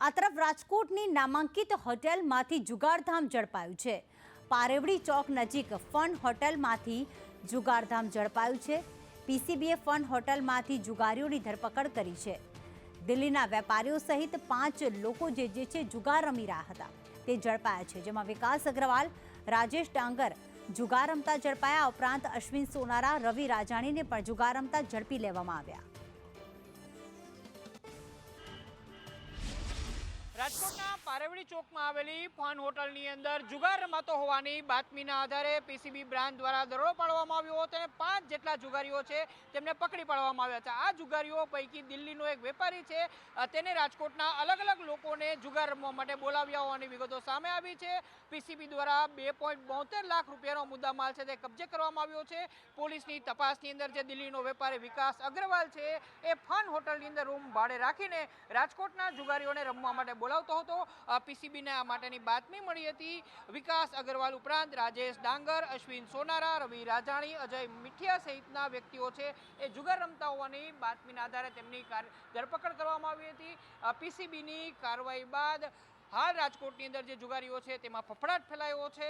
આ તરફ રાજકોટની નામાંકિત હોટેલમાંથી જુગારધામ ઝડપાયું છે। પારેવડી ચોક નજીક ફન હોટલમાંથી જુગારધામ ઝડપાયું છે। પીસીબીએ ફન હોટલમાંથી જુગારીઓની ધરપકડ કરી છે। દિલ્હીના વેપારીઓ સહિત 5 લોકો જે જુગાર રમી રહ્યા હતા તે ઝડપાયા છે, જેમાં વિકાસ અગ્રવાલ, રાજેશ ડાંગર જુગાર રમતા ઝડપાયા। ઉપરાંત અશ્વિન સોનારા, રવિ રાજાણીને પણ જુગાર રમતા ઝડપી લેવામાં આવ્યા। રાજકોટના પારેવડી ચોકમાં આવેલી ફન હોટલની અંદર જુગાર રમાતો હોવાની બાતમીના આધારે પીસીબી બ્રાન્ચ દ્વારા દરોડો પાડવામાં આવ્યો હતો અને 5 જેટલા જુગારીઓ છે તેમને પકડી પાડવામાં આવ્યા છે। આ જુગારીઓ પૈકી દિલ્હીનો એક વેપારી છે, તેને રાજકોટના અલગ અલગ લોકોને જુગાર રમવા માટે બોલાવ્યા હોવાની વિગતો સામે આવી છે। પીસીબી દ્વારા 2.72 લાખ રૂપિયાનો મુદ્દામાલ છે તે કબજે કરવામાં આવ્યો છે। પોલીસની તપાસની અંદર જે દિલ્હીનો વેપારી વિકાસ અગ્રવાલ છે એ ફન હોટલની અંદર રૂમ ભાડે રાખીને રાજકોટના જુગારીઓને રમવા માટે બોલાવતો હતો। પીસીબીને આ માટેની બાતમી મળી હતી। વિકાસ અગ્રવાલ ઉપરાંત રાજેશ ડાંગર, અશ્વિન સોનારા, રવિ રાજાણી, અજય મીઠિયા સહિતના વ્યક્તિઓ છે એ જુગાર રમતા હોવાની બાતમીના આધારે તેમની ધરપકડ કરવામાં આવી હતી। પીસીબીની કાર્યવાહી બાદ હાલ રાજકોટની અંદર જે જુગારીઓ છે તેમાં ફફડાટ ફેલાયો છે।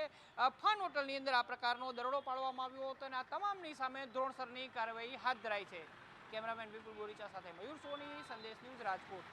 ફન હોટલની અંદર આ પ્રકારનો દરોડો પાડવામાં આવ્યો હતો અને આ તમામની સામે ધોરણસરની કાર્યવાહી હાથ ધરાઈ છે। કેમેરામેન વિપુલ ગોરીચા સાથે મયુર સોની, સંદેશ ન્યૂઝ, રાજકોટ।